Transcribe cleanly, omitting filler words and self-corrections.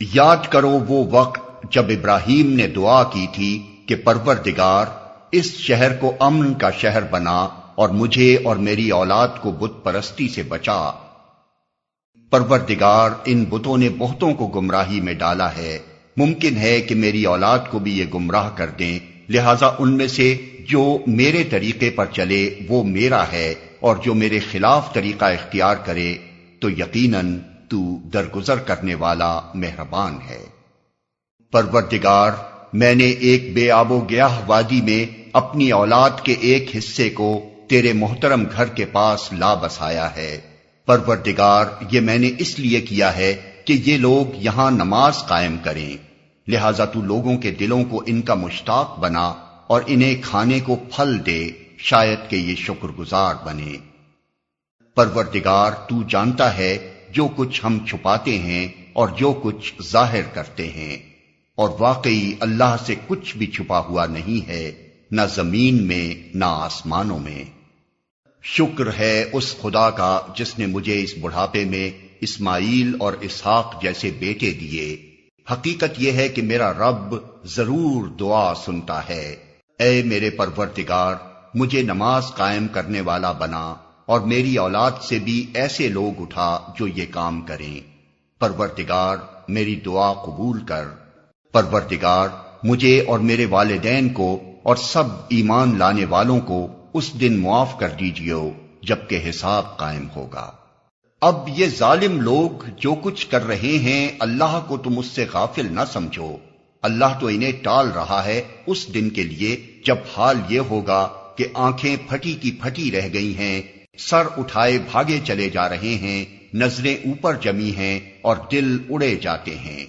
یاد کرو وہ وقت جب ابراہیم نے دعا کی تھی کہ پروردگار اس شہر کو امن کا شہر بنا اور مجھے اور میری اولاد کو بت پرستی سے بچا۔ پروردگار ان بتوں نے بہتوں کو گمراہی میں ڈالا ہے، ممکن ہے کہ میری اولاد کو بھی یہ گمراہ کر دیں، لہذا ان میں سے جو میرے طریقے پر چلے وہ میرا ہے، اور جو میرے خلاف طریقہ اختیار کرے تو یقیناً تو درگزر کرنے والا مہربان ہے۔ پروردگار میں نے ایک بے آب و گیاہ وادی میں اپنی اولاد کے ایک حصے کو تیرے محترم گھر کے پاس لا بسایا ہے۔ پروردگار یہ میں نے اس لیے کیا ہے کہ یہ لوگ یہاں نماز قائم کریں، لہذا تو لوگوں کے دلوں کو ان کا مشتاق بنا اور انہیں کھانے کو پھل دے، شاید کہ یہ شکر گزار بنے۔ پروردگار تو جانتا ہے جو کچھ ہم چھپاتے ہیں اور جو کچھ ظاہر کرتے ہیں، اور واقعی اللہ سے کچھ بھی چھپا ہوا نہیں ہے، نہ زمین میں نہ آسمانوں میں۔ شکر ہے اس خدا کا جس نے مجھے اس بڑھاپے میں اسماعیل اور اسحاق جیسے بیٹے دیے۔ حقیقت یہ ہے کہ میرا رب ضرور دعا سنتا ہے۔ اے میرے پروردگار مجھے نماز قائم کرنے والا بنا، اور میری اولاد سے بھی ایسے لوگ اٹھا جو یہ کام کریں۔ پروردگار میری دعا قبول کر۔ پروردگار مجھے اور میرے والدین کو اور سب ایمان لانے والوں کو اس دن معاف کر دیجیے جبکہ حساب قائم ہوگا۔ اب یہ ظالم لوگ جو کچھ کر رہے ہیں اللہ کو تم اس سے غافل نہ سمجھو۔ اللہ تو انہیں ٹال رہا ہے اس دن کے لیے جب حال یہ ہوگا کہ آنکھیں پھٹی کی پھٹی رہ گئی ہیں، سر اٹھائے بھاگے چلے جا رہے ہیں، نظریں اوپر جمی ہیں اور دل اڑے جاتے ہیں۔